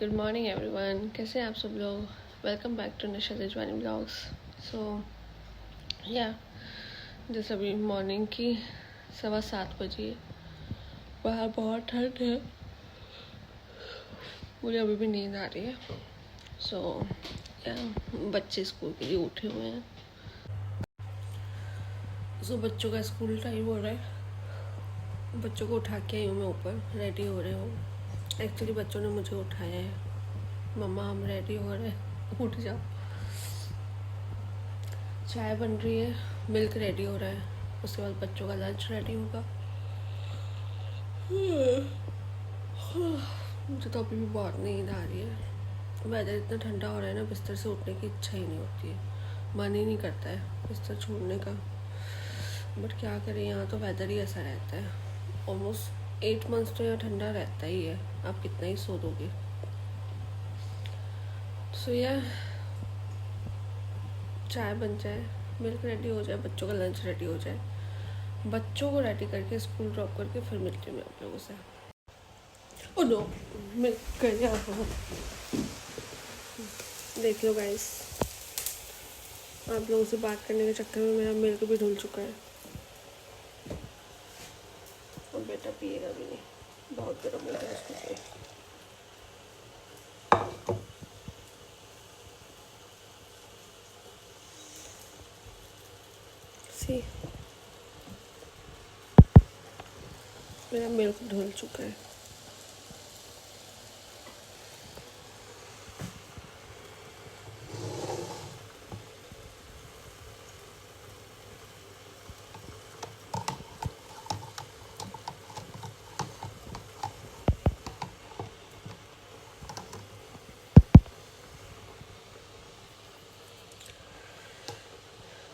Good morning everyone, कैसे हैं आप सब लोग। Welcome back to Nisha Tejwani blogs. So yeah जैसे अभी मॉर्निंग की 7:15 बजे है, बाहर बहुत ठंड है, मुझे अभी भी नींद आ रही है। सो या बच्चे स्कूल के लिए उठे हुए हैं। सो बच्चों का स्कूल टाइम हो रहा है, बच्चों को उठा के आई हूँ मैं ऊपर, रेडी हो रहे हो। एक्चुअली बच्चों ने मुझे उठाया है, मम्मा हम रेडी हो रहे हैं, उठ जाओ। चाय बन रही है, मिल्क रेडी हो रहा है, उसके बाद बच्चों का लंच रेडी होगा। मुझे तो अभी भी बहुत नींद आ रही है। वेदर इतना ठंडा हो रहा है ना, बिस्तर से उठने की इच्छा ही नहीं होती है, मन ही नहीं करता है बिस्तर छोड़ने का। बट क्या करें, यहाँ तो वेदर ही ऐसा रहता है। ऑलमोस्ट 8 मंथ्स तो यहाँ ठंडा रहता ही है, आप कितना ही सो दोगे। सो यह चाय बन जाए, मिल्क रेडी हो जाए, बच्चों का लंच रेडी हो जाए, बच्चों को रेडी करके स्कूल ड्रॉप करके फिर मिलती हूँ मैं आप लोगों से। ओ नो, मैं कर देख लो गाइस, आप लोगों से बात करने के चक्कर में मेरा मिल्क भी धुल चुका है और बेटा पिएगा भी नहीं, बहुत गर्म हो गया इसको पे। सी मेरा मिल्क धुल चुका है।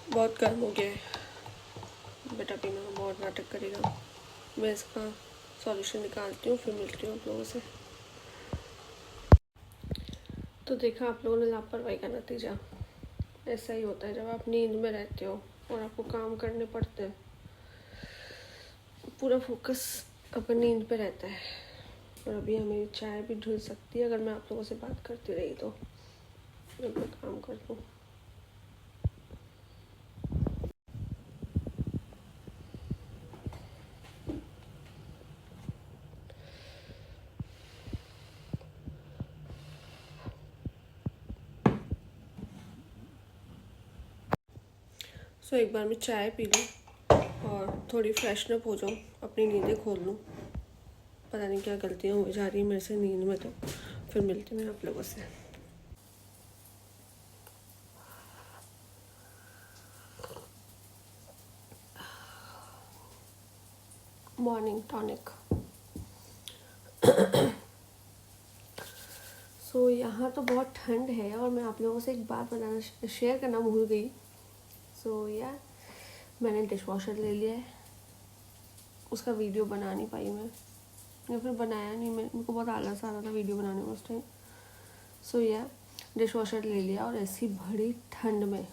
बहुत गर्म हो गया है, बेटा पीना बहुत नाटक करेगा। मैं इसका सॉल्यूशन निकालती हूँ, फिर मिलती हूँ आप लोगों से। तो देखा आप लोगों ने लापरवाही का नतीजा, ऐसा ही होता है जब आप नींद में रहते हो और आपको काम करने पड़ते हैं, पूरा फोकस आपका नींद पे रहता है। और अभी हमें चाय भी धुल सकती है अगर मैं आप लोगों से बात करती रही तो। मैं काम कर लूँ। सो एक बार मैं चाय पी लूँ और थोड़ी फ्रेशनअप हो जाऊँ, अपनी नींदें खोल लूँ। पता नहीं क्या गलतियाँ हो जा रही हैं मेरे से नींद में, तो फिर मिलती हूँ आप लोगों से। Morning tonic. सो यहाँ तो बहुत ठंड है और मैं आप लोगों से एक बात बताना शेयर करना भूल गई। सो यार मैंने डिश वॉशर ले लिया है, उसका वीडियो बना नहीं पाई मैं, या फिर बनाया नहीं, मेरे को बहुत आलस आ रहा था वीडियो बनाने में उस टाइम। सो यार डिश वॉशर ले लिया और ऐसी बड़ी ठंड में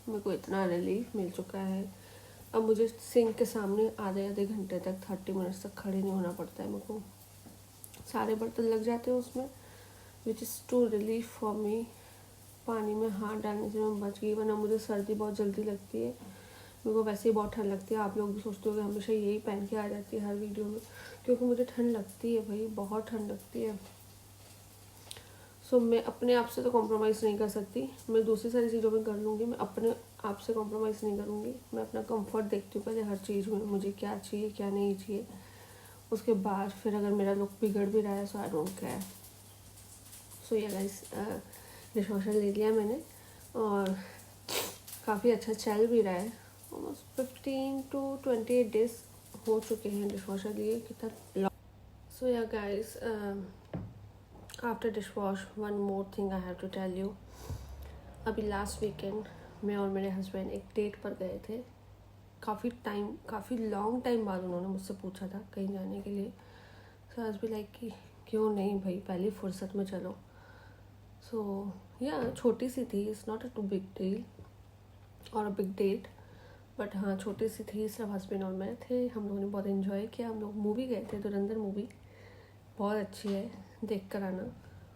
मेरे को इतना रिलीफ मिल चुका है। अब मुझे सिंक के सामने आधे घंटे तक 30 मिनट्स तक खड़े नहीं होना पड़ता है। मेरे को सारे बर्तन लग जाते हैं उसमें, which is too relief for me. पानी में हाथ डालने से मैं बच गई, वरना मुझे सर्दी बहुत जल्दी लगती है। मेरे को वैसे ही बहुत ठंड लगती है। आप लोग भी सोचते हो कि हमेशा यही पहन के आ जाती है हर वीडियो में, क्योंकि मुझे ठंड लगती है भाई, बहुत ठंड लगती है। सो मैं अपने आप से तो कॉम्प्रोमाइज़ नहीं कर सकती, मैं दूसरी सारी चीज़ों में कर लूँगी, मैं अपने आप से कॉम्प्रोमाइज़ नहीं करूँगी। मैं अपना कंफर्ट देखती हूँ पहले हर चीज़ में, मुझे क्या चाहिए क्या नहीं चाहिए। उसके बाद फिर अगर मेरा लुक बिगड़ भी रहा है सो आई डोंट केयर। सो ये गाइस डिश वॉशर ले लिया मैंने और काफ़ी अच्छा चल भी रहा है। ऑलमोस्ट 15 to 28 डेज हो चुके हैं डिश वॉशर लिए, कितना। So yeah guys after dish wash one more thing I have to tell you. अभी लास्ट वीकेंड मैं और मेरे हस्बैंड एक डेट पर गए थे। काफ़ी लॉन्ग टाइम बाद उन्होंने मुझसे पूछा था कहीं जाने के लिए। सो आज भी लाइक कि क्यों नहीं भाई, पहली फुर्सत में चलो। सो या छोटी सी थी, it's not a too big deal और अ बिग डेट, बट हाँ छोटी सी थी। सिर्फ हस्बैंड और मैं थे, हम लोगों ने बहुत इन्जॉय किया। हम लोग मूवी गए थे, धुरंधर मूवी बहुत अच्छी है, देख कर आना।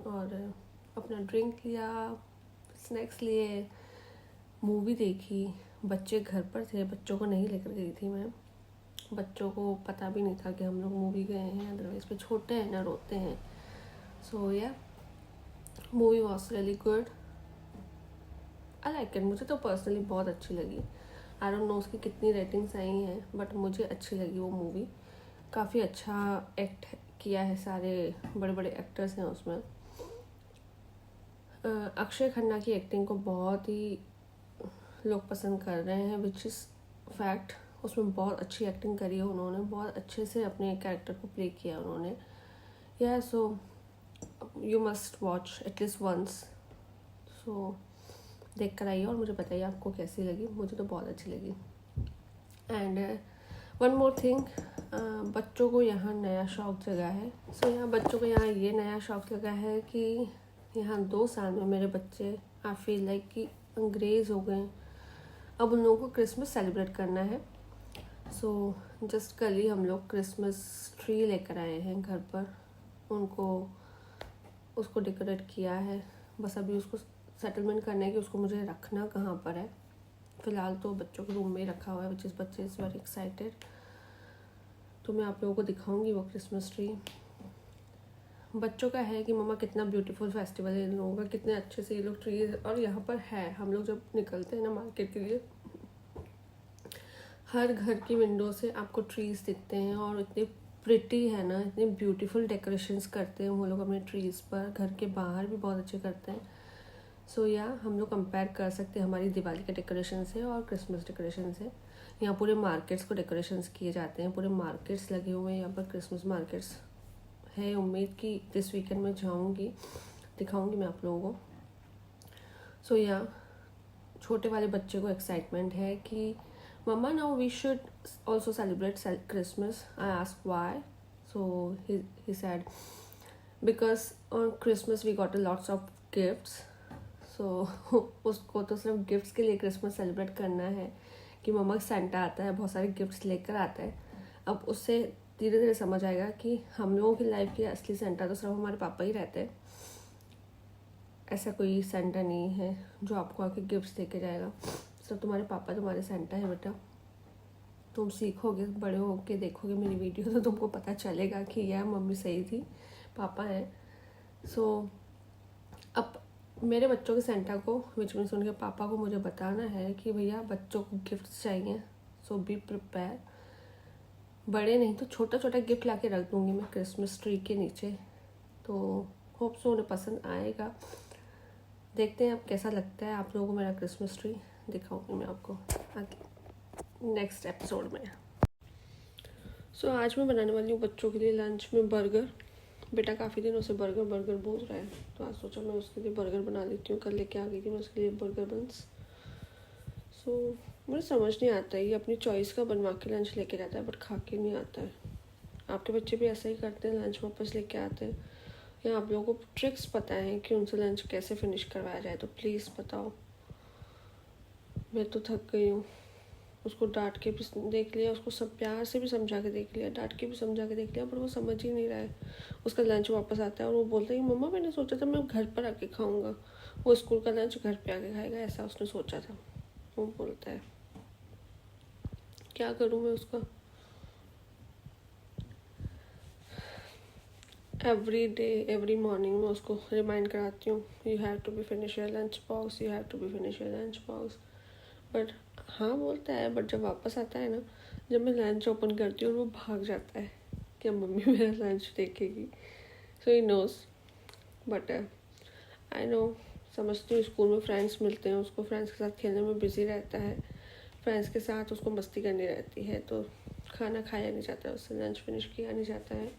और अपना ड्रिंक लिया, स्नैक्स लिए, मूवी देखी। बच्चे घर पर थे, बच्चों को नहीं लेकर गई थी मैं, बच्चों को पता भी नहीं था कि हम लोग मूवी गए हैं, अदरवाइज पे छोटे हैं ना, रोते हैं। सो या movie was really good, I like it. मुझे तो पर्सनली बहुत अच्छी लगी। आई डोंट नो उसकी कितनी रेटिंग्स आई हैं, बट मुझे अच्छी लगी वो मूवी। काफ़ी अच्छा एक्ट किया है, सारे बड़े बड़े एक्टर्स हैं उसमें। अक्षय खन्ना की एक्टिंग को बहुत ही लोग पसंद कर रहे हैं, विच इज़ फैक्ट। उसमें बहुत अच्छी एक्टिंग करी है उन्होंने, बहुत अच्छे से अपने कैरेक्टर को प्ले किया उन्होंने। Yeah so you must watch at least once. So देख कर आइए और मुझे बताइए आपको कैसी लगी। मुझे तो बहुत अच्छी लगी। एंड वन मोर थिंग, बच्चों को यहाँ नया शौक जगा है। सो यहाँ बच्चों को यहाँ ये नया शौक लगा है कि यहाँ 2 साल में मेरे बच्चे आई फील लाइक कि अंग्रेज़ हो गए। अब उन लोगों को क्रिसमस सेलिब्रेट करना है। सो जस्ट कल ही हम लोग क्रिसमस ट्री लेकर आए हैं घर पर, उसको डेकोरेट किया है। बस अभी उसको सेटलमेंट करना है कि उसको मुझे रखना कहाँ पर है। फ़िलहाल तो बच्चों के रूम में ही रखा हुआ है, विच इज़ बच्चे इज़ वेरी एक्साइटेड। तो मैं आप लोगों को दिखाऊंगी वो क्रिसमस ट्री। बच्चों का है कि मम्मा कितना ब्यूटीफुल फेस्टिवल है इन लोगों का, कितने अच्छे से ये लोग ट्रीज, और यहाँ पर है। हम लोग जब निकलते हैं ना मार्केट के लिए, हर घर की विंडो से आपको ट्रीज़ दिखते हैं और इतने प्रिटी है ना, इतने ब्यूटीफुल डेकोरेशंस करते हैं वो लोग अपने ट्रीज़ पर। घर के बाहर भी बहुत अच्छे करते हैं। सो या हम लोग कंपेयर कर सकते हैं हमारी दिवाली के डेकोरेशन से और क्रिसमस डेकोरेशन से। यहाँ पूरे मार्केट्स को डेकोरेशंस किए जाते हैं, पूरे मार्केट्स लगे हुए हैं यहाँ पर, क्रिसमस मार्केट्स है। उम्मीद कि दिस वीकेंड में जाऊँगी, दिखाऊँगी मैं आप लोगों को। सो या छोटे वाले बच्चे को एक्साइटमेंट है कि mamma now we should also celebrate Christmas. I ask why. So he said because on Christmas we got a lots of gifts. So उसको तो सिर्फ गिफ्ट्स के लिए क्रिसमस सेलिब्रेट करना है कि मम्मा सेंटा आता है, बहुत सारे गिफ्ट्स लेकर आता है। अब उससे धीरे धीरे समझ आएगा कि हम लोगों की लाइफ के असली सेंटा तो सिर्फ हमारे पापा ही रहते हैं। ऐसा कोई सेंटा नहीं है जो आपको आके गिफ्ट्स लेके जाएगा। सिर्फ तुम्हारे पापा तुम्हारे सेंटा है बेटा। तुम सीखोगे, बड़े होके देखोगे मेरी वीडियो तो तुमको पता चलेगा कि यह मम्मी सही थी, पापा हैं। सो अब मेरे बच्चों के सेंटा को, विच मीन्स उनके पापा को, मुझे बताना है कि भैया बच्चों को गिफ्ट्स चाहिए। सो बी प्रिपेयर। बड़े नहीं तो छोटा छोटा गिफ्ट लाके रख दूँगी मैं क्रिसमस ट्री के नीचे। तो होप सो उन्हें पसंद आएगा। देखते हैं अब कैसा लगता है आप लोगों को मेरा क्रिसमस ट्री। दिखाऊंगी मैं आपको आगे नेक्स्ट एपिसोड में। सो आज मैं बनाने वाली हूँ बच्चों के लिए लंच में बर्गर। बेटा काफ़ी दिनों से बर्गर बर्गर बोल रहा है, तो आज सोचा मैं उसके लिए बर्गर बना लेती हूँ। कल लेके आ गई थी मैं उसके लिए बर्गर बंस। सो मुझे समझ नहीं आता है, ये अपनी चॉइस का बनवा के लंच लेके जाता है बट खा के नहीं आता है। आपके बच्चे भी ऐसा ही करते हैं, लंच वापस लेके आते हैं? या आप लोगों को ट्रिक्स पता है कि उनसे लंच कैसे फिनिश करवाया जाए? तो प्लीज़ बताओ। मैं तो थक गई हूँ। उसको डांट के भी देख लिया, उसको सब प्यार से भी समझा के देख लिया, डांट के भी समझा के देख लिया, पर वो समझ ही नहीं रहा है। उसका लंच वापस आता है और वो बोलता है कि मम्मा मैंने सोचा था मैं घर पर आके खाऊंगा, वो स्कूल का लंच घर पे आके खाएगा, ऐसा उसने सोचा था। वो बोलता है, क्या करूँ मैं उसका? एवरी डे एवरी मॉर्निंग मैं उसको रिमाइंड कराती हूँ, you have to be finish your lunch box, you have to be finish your lunch box. But हाँ बोलता है, बट जब वापस आता है ना, जब मैं लंच ओपन करती हूँ वो भाग जाता है कि अब मम्मी मेरा लंच देखेगी। So he knows, but I know, समझती हूँ स्कूल में फ्रेंड्स मिलते हैं, उसको फ्रेंड्स के साथ खेलने में बिजी रहता है, फ्रेंड्स के साथ उसको मस्ती करनी रहती है, तो खाना खाया नहीं जाता है उससे, लंच फिनिश किया नहीं जाता है।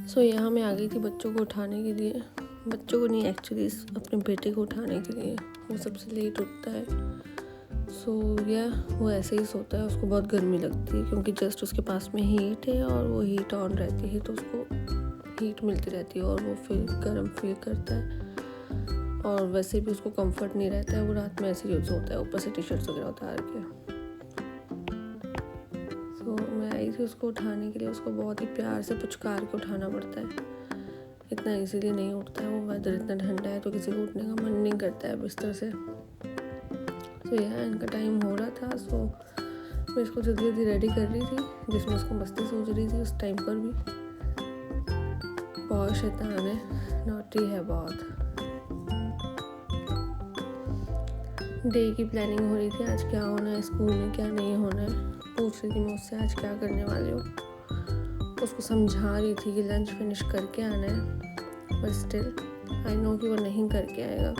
सो यहाँ मैं आ गई थी बच्चों को उठाने के लिए। बच्चों को नहीं, एक्चुअली अपने बेटे को उठाने के लिए। वो सबसे लेट उठता है। सो वो ऐसे ही सोता है, उसको बहुत गर्मी लगती है क्योंकि जस्ट उसके पास में हीट है और वो हीट ऑन रहती है, तो उसको हीट मिलती रहती है और वो फिर गर्म फील करता है। और वैसे भी उसको कंफर्ट नहीं रहता है, वो रात में ऐसे ही सोता है ऊपर से टी शर्ट्स वगैरह उतार के। सो मैं आई थी उसको उठाने के लिए, उसको बहुत ही प्यार से पुचकार के उठाना पड़ता है, इतना इजीली नहीं उठता है वो। वेदर इतना ठंडा है तो किसी को उठने का मन नहीं करता है बिस्तर से। तो यह इनका टाइम हो रहा था, सो मैं इसको जल्दी जल्दी रेडी कर रही थी, जिसमें उसको मस्ती सूझ रही थी उस टाइम पर भी। बहुत शैतान है, नॉटी है बहुत। डे की प्लानिंग हो रही थी, आज क्या होना है स्कूल में, क्या नहीं होना है। पूछ रही थी मैं उससे आज क्या करने वाले हो। उसको समझा रही थी कि लंच फिनिश करके आना है, पर स्टिल आई नो कि वो नहीं करके आएगा।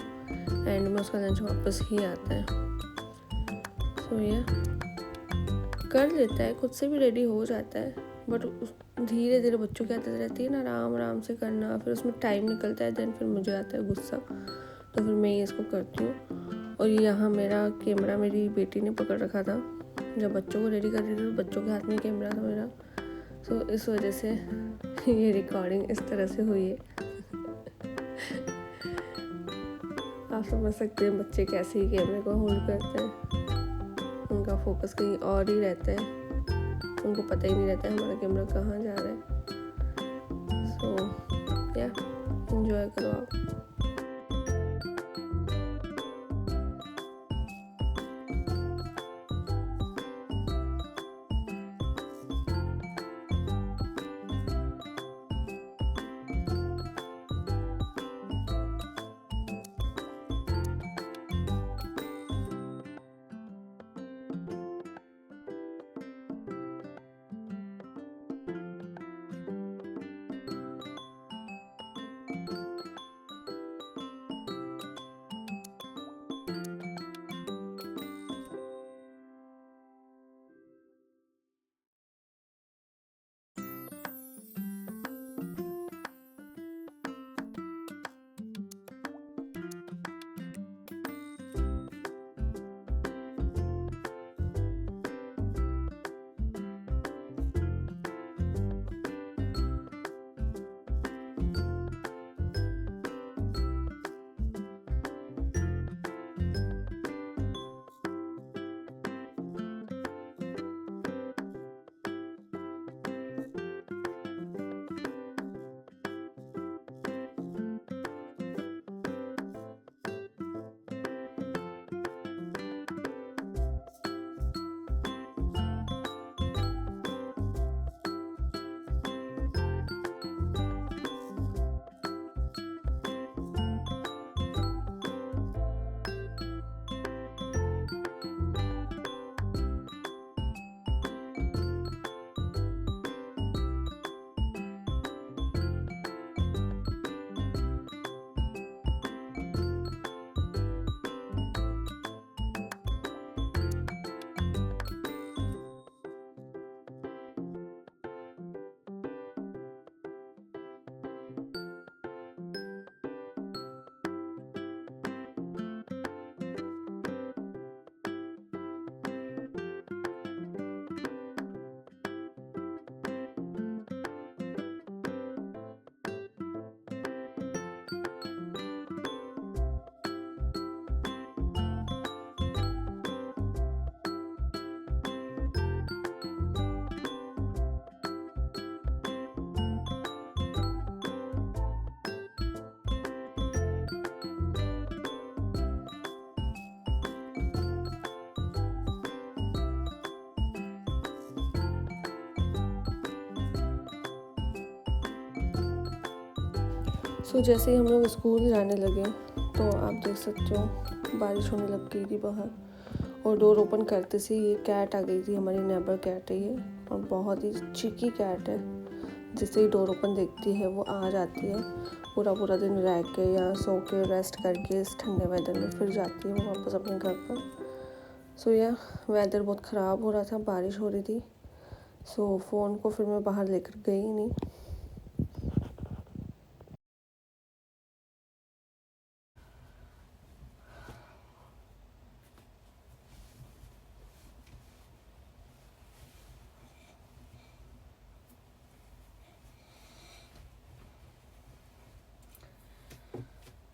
एंड में उसका लंच वापस ही आता है। सो ये कर लेता है, खुद से भी रेडी हो जाता है, बट धीरे धीरे बच्चों की आदत रहती है ना, आराम आराम से करना, फिर उसमें टाइम निकलता है। देन फिर मुझे आता है गुस्सा, तो फिर मैं ये इसको करती हूँ। और ये यहाँ मेरा कैमरा मेरी बेटी ने पकड़ रखा था, जब बच्चों को रेडी कर रही थी तो बच्चों के हाथ में कैमरा था मेरा। सो इस वजह से ये रिकॉर्डिंग इस तरह से हुई है। आप समझ सकते हैं बच्चे कैसे ही कैमरे को होल्ड करते हैं, उनका फोकस कहीं और ही रहता है, उनको पता ही नहीं रहता है हमारा कैमरा कहाँ जा रहा है। सो या एंजॉय करो आप। सो जैसे ही हम लोग स्कूल जाने लगे तो आप देख सकते हो बारिश होने लग गई थी बाहर, और डोर ओपन करते से ये कैट आ गई थी। हमारी नेबर कैट है ये, और बहुत ही चिकी कैट है। जैसे ही डोर ओपन देखती है वो आ जाती है, पूरा पूरा दिन रह के या सो के रेस्ट करके इस ठंडे वेदर में फिर जाती है वो वापस अपने घर पर। सो या वेदर बहुत ख़राब हो रहा था, बारिश हो रही थी, सो फ़ोन को फिर मैं बाहर लेकर गई नहीं।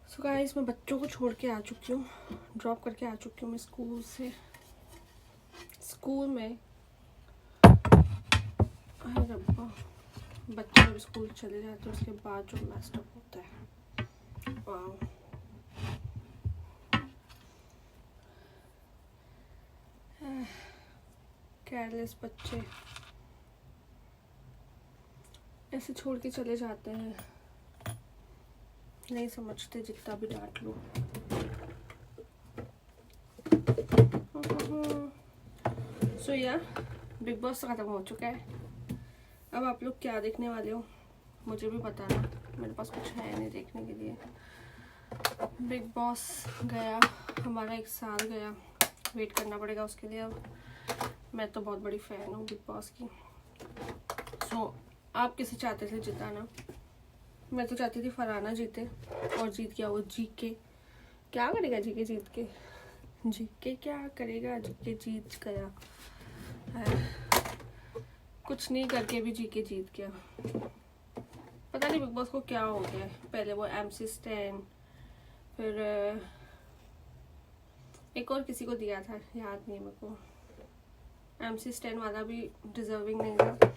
सो गाइस मैं बच्चों को छोड़ के आ चुकी हूँ, ड्रॉप करके आ चुकी हूँ मैं स्कूल से। स्कूल में अरे रब्बा, बच्चे जब स्कूल चले जाते हैं उसके बाद जो मेस्टअप होता है, वाह। केयरलेस बच्चे ऐसे छोड़ के चले जाते हैं, नहीं समझते जितना भी डांट लो। सो यार, बिग बॉस ख़त्म हो चुका है। अब आप लोग क्या देखने वाले हो मुझे भी बताना, मेरे पास कुछ है नहीं देखने के लिए। बिग बॉस गया, हमारा 1 साल गया, वेट करना पड़ेगा उसके लिए। अब मैं तो बहुत बड़ी फ़ैन हूँ बिग बॉस की। सो आप किसे चाहते थे जिताना? मैं तो चाहती थी फरहाना जीते, और जीत गया वो। जीके क्या करेगा? जीके जीत के, जीके क्या करेगा? जीके जीत गया, कुछ नहीं करके भी जीके जीत गया। पता नहीं बिग बॉस को क्या हो गया। पहले वो MC स्टैन, फिर एक और किसी को दिया था, याद नहीं मेरे को। MC स्टैन वाला भी डिजर्विंग नहीं था,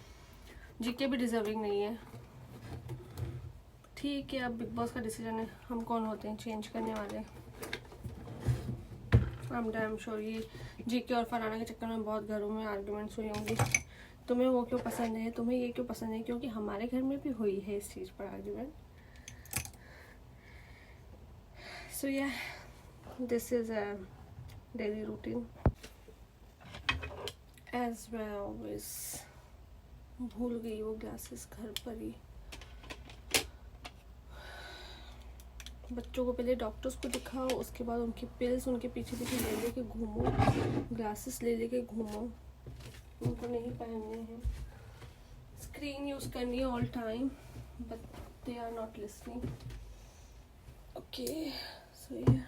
जीके भी डिजर्विंग नहीं है। ठीक है, अब बिग बॉस का डिसीजन है, हम कौन होते हैं चेंज करने वाले। आई एम श्योर ये जीके और फरहाना के चक्कर में बहुत घरों में आर्ग्यूमेंट्स हुई होंगी। तुम्हें वो क्यों पसंद है, तुम्हें ये क्यों पसंद है, क्योंकि हमारे घर में भी हुई है इस चीज़ पर argument. So yeah this is a daily routine as well always. भूल गई वो ग्लासेस घर पर ही। बच्चों को पहले डॉक्टर्स को दिखाओ, उसके बाद उनकी पिल्स उनके पीछे पीछे ले लेके घूमो, ग्लासेस ले लेके घूमो, उनको नहीं पहनने हैं। स्क्रीन यूज़ करनी है all time, but they are not listening. Okay, so yeah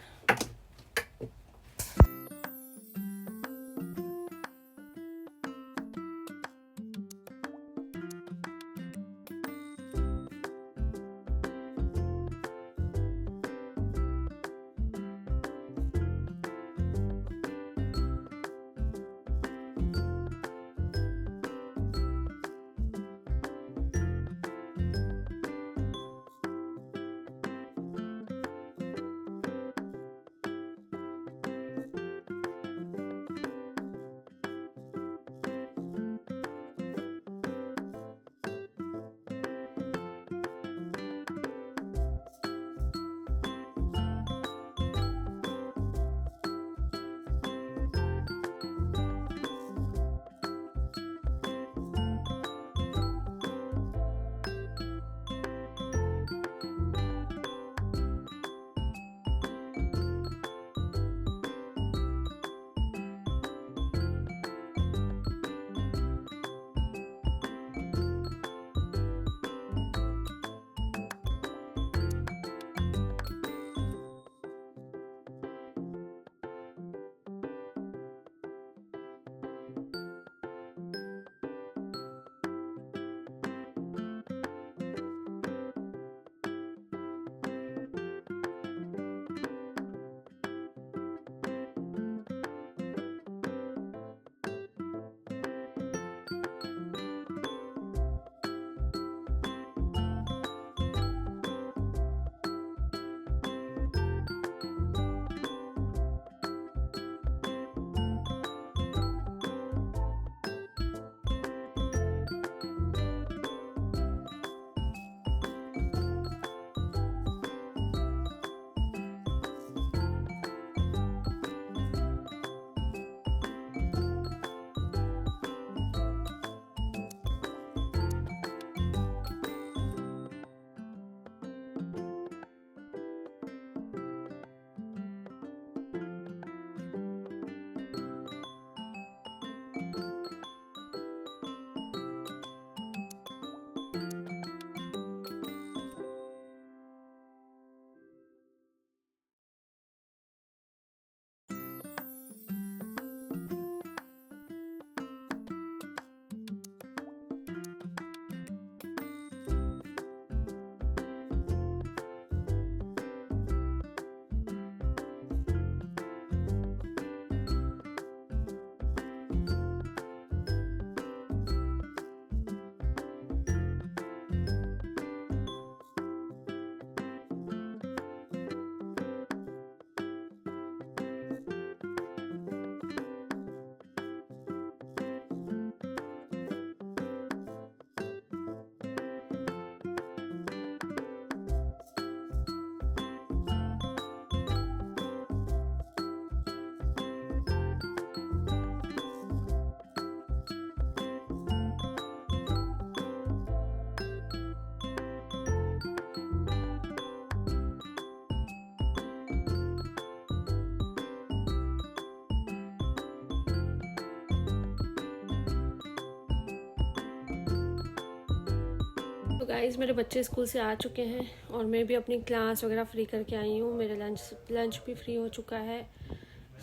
तो गाइस मेरे बच्चे स्कूल से आ चुके हैं और मैं भी अपनी क्लास वगैरह फ्री करके आई हूँ। मेरे लंच भी फ्री हो चुका है।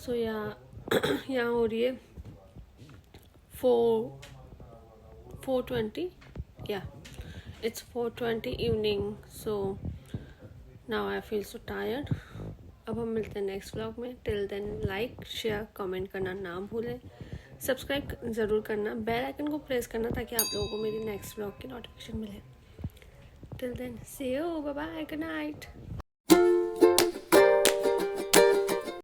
सो यहाँ हो रही है 4:20 या it's 4:20 evening. So now I feel so tired. अब हम मिलते हैं नेक्स्ट व्लॉग में। Till then like share comment करना ना भूलें, सब्सक्राइब ज़रूर करना, बेल आइकन को प्रेस करना ताकि आप लोगों को मेरी नेक्स्ट व्लॉग की नोटिफिकेशन मिले। Till then see you, bye bye, good night.